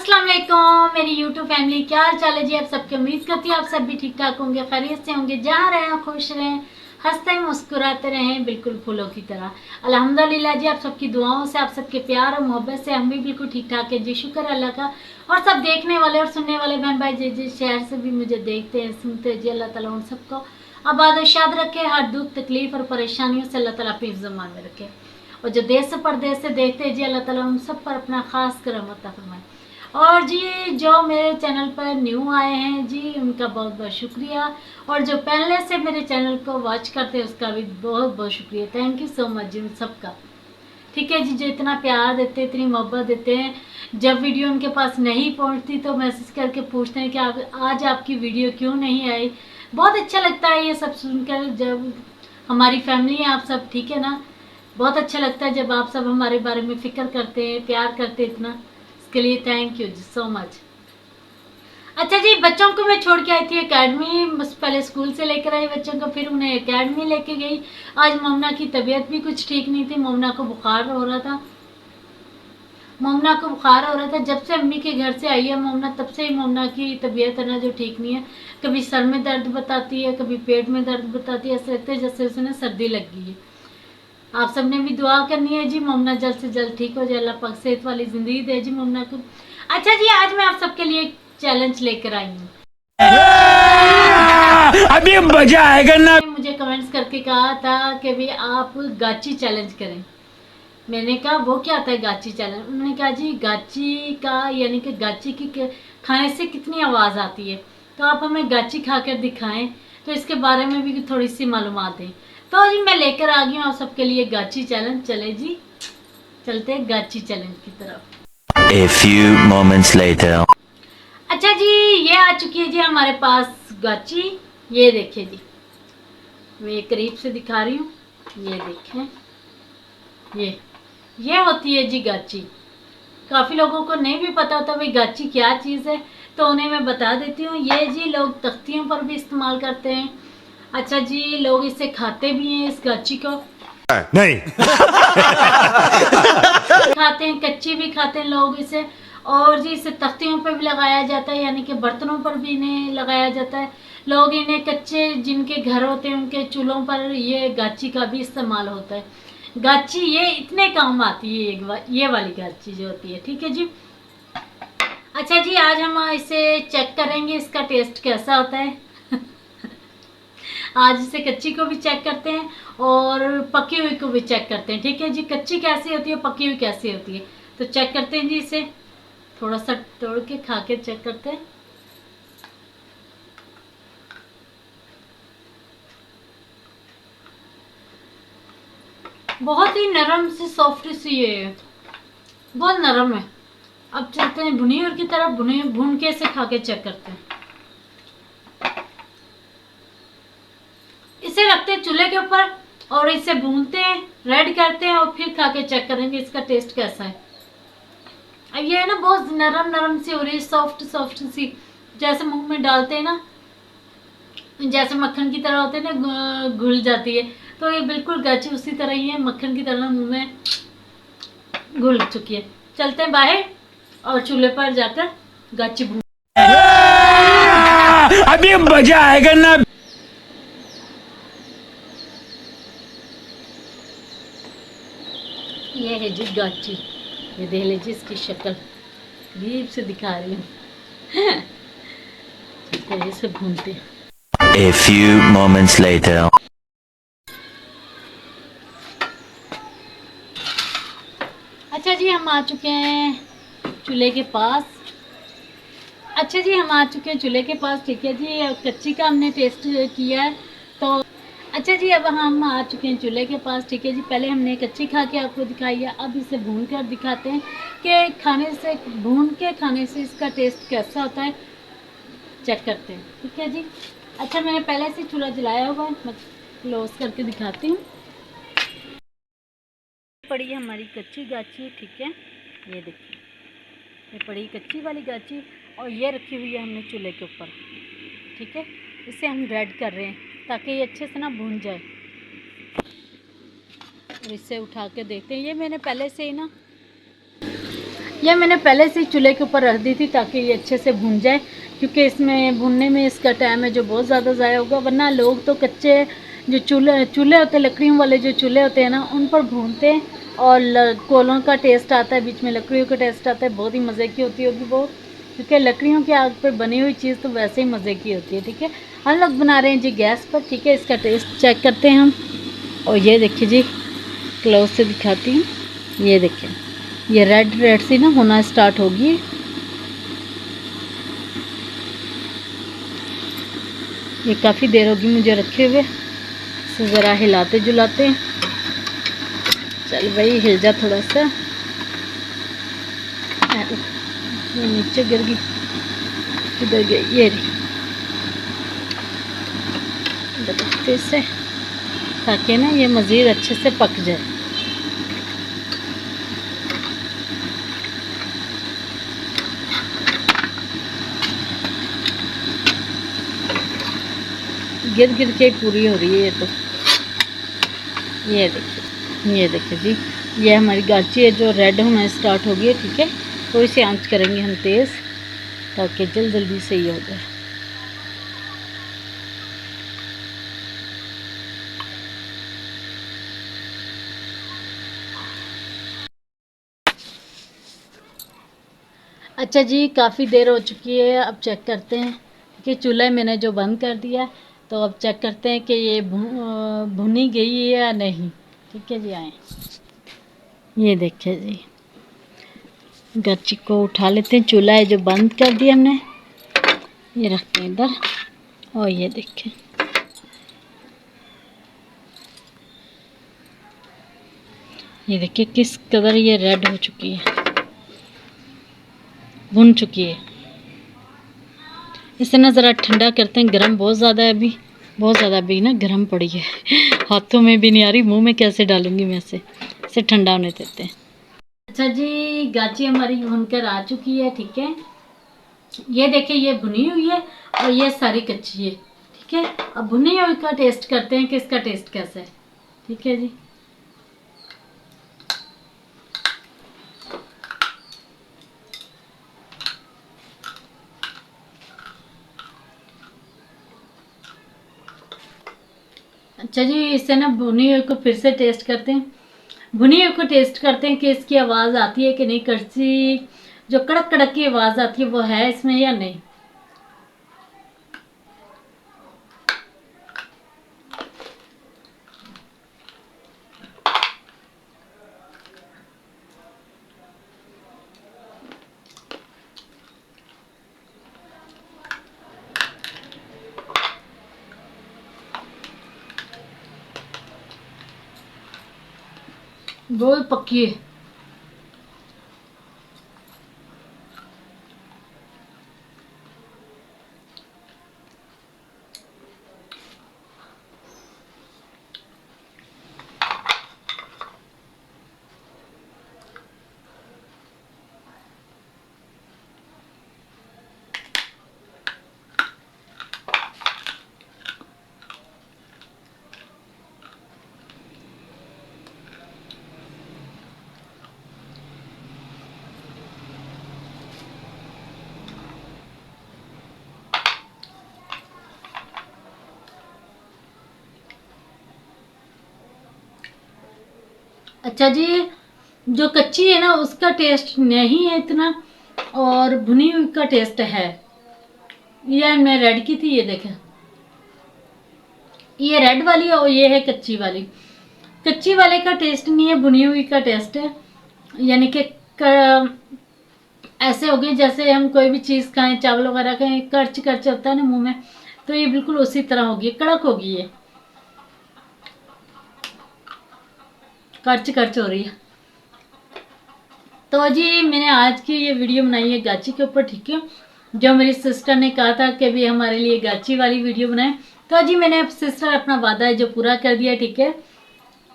अस्सलाम वालेकुम मेरी यूट्यूब फैमिली, क्या हाल चाल है जी। आप सबकी उम्मीद करती हूँ आप सब भी ठीक ठाक होंगे, खैरियत से होंगे, जहाँ रहें खुश रहें, हंसते मुस्कुराते रहें, बिल्कुल फूलों की तरह। अल्हम्दुलिल्लाह जी, आप सबकी दुआओं से, आप सबके प्यार और मोहब्बत से हम भी बिल्कुल ठीक ठाक है जी। शुक्र अल्लाह का। और सब देखने वाले और सुनने वाले बहन भाई जिस शहर से भी मुझे देखते हैं सुनते हैं जी, अल्लाह ताला उन सबको आबाद और शाद रखे, हर दुख तकलीफ और परेशानियों से अल्लाह ताला अपनी ज़मान में रखे। और जो देश से परदेश से देखते हैं जी, अल्लाह ताला उन सब पर अपना खास करम अता फरमाए। और जी जो मेरे चैनल पर न्यू आए हैं जी, उनका बहुत बहुत शुक्रिया। और जो पहले से मेरे चैनल को वॉच करते हैं उसका भी बहुत बहुत शुक्रिया। थैंक यू सो मच जी उन सबका। ठीक है जी, जो इतना प्यार देते हैं, इतनी मोहब्बत देते हैं। जब वीडियो उनके पास नहीं पहुंचती तो मैसेज करके पूछते हैं कि आज आपकी वीडियो क्यों नहीं आई। बहुत अच्छा लगता है ये सब सुनकर। जब हमारी फैमिली है आप सब, ठीक है ना, बहुत अच्छा लगता है जब आप सब हमारे बारे में फिक्र करते हैं, प्यार करते हैं इतना। इसके लिए थैंक यू जी सो मच। अच्छा जी, बच्चों को मैं छोड़ के आई थी एकेडमी, पहले स्कूल से लेकर आई बच्चों को, फिर उन्हें एकेडमी लेके गई। आज मोमना की तबीयत भी कुछ ठीक नहीं थी, मोमना को बुखार हो रहा था। जब से अम्मी के घर से आई है मोमना, तब से ही मोमना की तबीयत है ना जो ठीक नहीं है। कभी सर में दर्द बताती है, कभी पेट में दर्द बताती है, ऐसे लगता है जैसे उसने सर्दी लग गई है। आप सबने भी दुआ करनी है जी, मोमना जल्द से जल्द ठीक हो जाए, अल्लाह पाक सेहत वाली जिंदगी दे जी मोमना को। अच्छा जी, आज मैं आप सबके लिए चैलेंज लेकर आई हूँ। अभी मजा आएगा ना। मुझे कमेंट्स करके कहा था कि भी आप गाची चैलेंज करें। मैंने कहा वो क्या होता है गाची चैलेंज। उन्होंने कहा जी गाची का यानी कि गाची की खाने से कितनी आवाज़ आती है, तो आप हमें गाची खाकर दिखाएं, तो इसके बारे में भी थोड़ी सी मालूमात दें। तो जी मैं लेकर आ गई हूँ आप सबके लिए गाची चैलेंज। चले जी, चलते हैं गाची चैलेंज की तरफ। A few moments later. अच्छा जी, ये आ चुकी है जी हमारे पास गाची। ये देखिए जी, मैं करीब से दिखा रही हूँ, ये देखें, ये होती है जी गाची। काफ़ी लोगों को नहीं भी पता होता भाई गाची क्या चीज़ है, तो उन्हें मैं बता देती हूँ। ये जी लोग तख्तियों पर भी इस्तेमाल करते हैं। अच्छा जी, लोग इसे खाते भी हैं, इस गाची को नहीं। खाते हैं, कच्ची भी खाते हैं लोग इसे। और जी इसे तख्तियों पर भी लगाया जाता है, यानी कि बर्तनों पर भी इन्हें लगाया जाता है। लोग इन्हें कच्चे जिनके घर होते हैं उनके चूल्हों पर ये गाची का भी इस्तेमाल होता है। गाची ये इतने काम आती है, ये वाली गाची जो होती है, ठीक है जी। अच्छा जी, आज हम इसे चेक करेंगे इसका टेस्ट कैसा होता है। आज इसे कच्ची को भी चेक करते हैं और पकी हुई को भी चेक करते हैं, ठीक है जी। कच्ची कैसी होती है, पकी हुई कैसी होती है, तो चेक करते हैं जी। इसे थोड़ा सा तोड़ के खा के चेक करते हैं। बहुत ही नरम सी सॉफ्ट सी है, बहुत नरम है। अब चलते हैं भुनी की तरफ, भून के इसे खा के चेक करते हैं। इसे रखते हैं चूल्हे के ऊपर और इसे भूनते हैं, रेड करते हैं और फिर खा के चेक करेंगे इसका टेस्ट कैसा है। अब ये है ना बहुत नरम नरम सी हो रही है, सॉफ्ट सॉफ्ट सी, जैसे मुंह में डालते हैं ना, जैसे मक्खन की तरह होते हैं ना, घुल जाती है। तो ये बिल्कुल गाची उसी तरह ही है, मक्खन की तरह मुंह में घुल चुकी है। चलते हैं बाहर और चूल्हे पर जाकर गाची भून। अभी मजा आएगा ना। ये है जी गाची, ये देख लीजिए इसकी शक्ल, अजीब से दिखा रही हूँ। इसे भूनते हैं। A few moments later. अच्छा जी, हम आ चुके हैं चूल्हे के पास। अच्छा जी, हम आ चुके हैं चूल्हे के पास, ठीक है जी। अब कच्ची का हमने टेस्ट किया है, तो अच्छा जी अब हम आ चुके हैं चूल्हे के पास, ठीक है जी। पहले हमने कच्ची खा के आपको दिखाई है, अब इसे भून कर दिखाते हैं कि भून के खाने से इसका टेस्ट कैसा होता है, चेक करते हैं, ठीक है जी। अच्छा, मैंने पहले से चूल्हा जलाया हुआ है, मैं क्लोज करके दिखाती हूँ। पड़ी है हमारी कच्ची गाची, ठीक है, ये देखिए, ये पड़ी कच्ची वाली गाची और ये रखी हुई है हमने चूल्हे के ऊपर, ठीक है। इसे हम रेड कर रहे हैं ताकि ये अच्छे से ना भून जाए। और इसे उठा के देखते हैं, ये मैंने पहले से ही ना यह मैंने पहले से ही चूल्हे के ऊपर रख दी थी ताकि ये अच्छे से भून जाए, क्योंकि इसमें भूनने में इसका टाइम है जो बहुत ज़्यादा ज़ाया होगा। वरना लोग तो कच्चे जो चूल्हे चूल्हे होते हैं, लकड़ियों वाले जो चूल्हे होते हैं ना, उन पर भूनते हैं और कोलों का टेस्ट आता है, बीच में लकड़ियों का टेस्ट आता है। बहुत ही मज़े की होती होगी वो, क्योंकि लकड़ियों की आग पर बनी हुई चीज़ तो वैसे ही मज़े की होती है। ठीक है, हम लोग बना रहे हैं जी गैस पर। ठीक है, इसका टेस्ट चेक करते हैं हम। और ये देखिए जी, क्लोज से दिखाती हूँ। ये देखिए, ये रेड रेड सी ना होना स्टार्ट होगी। ये काफ़ी देर होगी मुझे रखे हुए। इसे ज़रा हिलाते जुलाते। चल भाई हिल जा थोड़ा सा। ये नीचे गिर गई, किधर गई? ये रही। दबाते इसे ताकि ना ये मज़ीद अच्छे से पक जाए। गिर गिर के पूरी हो रही है ये तो। ये देखिए जी, ये हमारी गाची है जो रेड होना स्टार्ट हो गई है। ठीक है, थोड़ी सी आंच करेंगे हम तेज़ ताकि जल्दी से ये हो जाए। अच्छा जी, काफ़ी देर हो चुकी है। अब चेक करते हैं कि चूल्हा मैंने जो बंद कर दिया है, तो अब चेक करते हैं कि ये भुनी गई है या नहीं। ठीक है जी, आए ये देखिए जी, गाची को उठा लेते हैं। चूल्हा है जो बंद कर दिया हमने, ये रखते हैं इधर। और ये देखिए, ये देखिए किस कदर ये रेड हो चुकी है, भुन चुकी है। इसे ना ज़रा ठंडा करते हैं। गर्म बहुत ज़्यादा है अभी, बहुत ज़्यादा अभी ना गर्म पड़ी है। हाथों में भी नहीं आ रही, मुंह में कैसे डालूंगी मैं इसे ठंडा होने देते हैं। अच्छा जी, गाची हमारी भुनकर आ चुकी है। ठीक है, ये देखिए ये भुनी हुई है और ये सारी कच्ची है। ठीक है, अब भुनी हुई का टेस्ट करते हैं कि इसका टेस्ट कैसा है। ठीक है जी, अच्छा जी, इसे ना भुनी हुई को फिर से टेस्ट करते हैं। भुनी हुई को टेस्ट करते हैं कि इसकी आवाज़ आती है कि नहीं। कड़छी जो कड़क कड़क की आवाज़ आती है वो है इसमें या नहीं। बहुत पक्की है। अच्छा जी, जो कच्ची है ना उसका टेस्ट नहीं है इतना, और भुनी हुई का टेस्ट है। ये मैं रेड की थी, ये देखें, ये रेड वाली और ये है कच्ची वाली। कच्ची वाले का टेस्ट नहीं है, भुनी हुई का टेस्ट है। यानी कि ऐसे हो गई जैसे हम कोई भी चीज़ खाएं, चावल वगैरह खाएं, कर्च कर्च होता है ना मुंह में, तो ये बिल्कुल उसी तरह होगी, कड़क होगी, ये कर्च कर्च हो रही है। तो जी मैंने आज की ये वीडियो बनाई है गाची के ऊपर। ठीक है, जो मेरी सिस्टर ने कहा था कि भी हमारे लिए गाची वाली वीडियो बनाए, तो जी मैंने अब सिस्टर अपना वादा है जो पूरा कर दिया। ठीक है,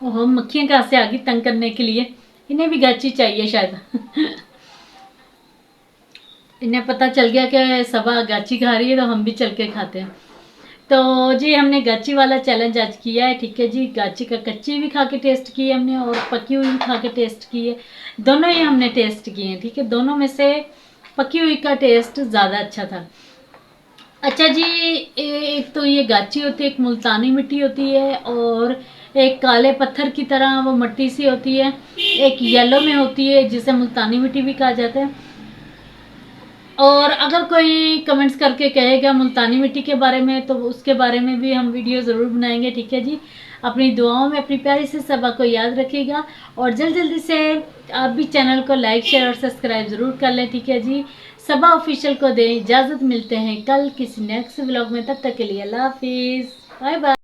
ओह मक्खियाँ कहाँ से आ गई तंग करने के लिए, इन्हें भी गाची चाहिए शायद। इन्हें पता चल गया कि सबा गाची खा रही है तो हम भी चल के खाते हैं। तो जी हमने गाची वाला चैलेंज आज किया है, ठीक है जी। गाची का कच्ची भी खा के टेस्ट की है हमने और पकी हुई भी खा के टेस्ट की है, दोनों ही हमने टेस्ट किए हैं, ठीक है। दोनों में से पकी हुई का टेस्ट ज़्यादा अच्छा था। अच्छा जी, एक तो ये गाची होती है, एक मुल्तानी मिट्टी होती है और एक काले पत्थर की तरह वो मिट्टी सी होती है, एक येलो में होती है जिसे मुल्तानी मिट्टी भी कहा जाता है। और अगर कोई कमेंट्स करके कहेगा मुल्तानी मिट्टी के बारे में तो उसके बारे में भी हम वीडियो ज़रूर बनाएंगे, ठीक है जी। अपनी दुआओं में अपनी प्यारी से सबा को याद रखिएगा और जल्दी से आप भी चैनल को लाइक शेयर और सब्सक्राइब ज़रूर कर लें, ठीक है जी। सबा ऑफिशियल को दें इजाज़त, मिलते हैं कल किसी नेक्स्ट व्लॉग में, तब तक के लिए अल्लाह हाफिज़, बाय बाय।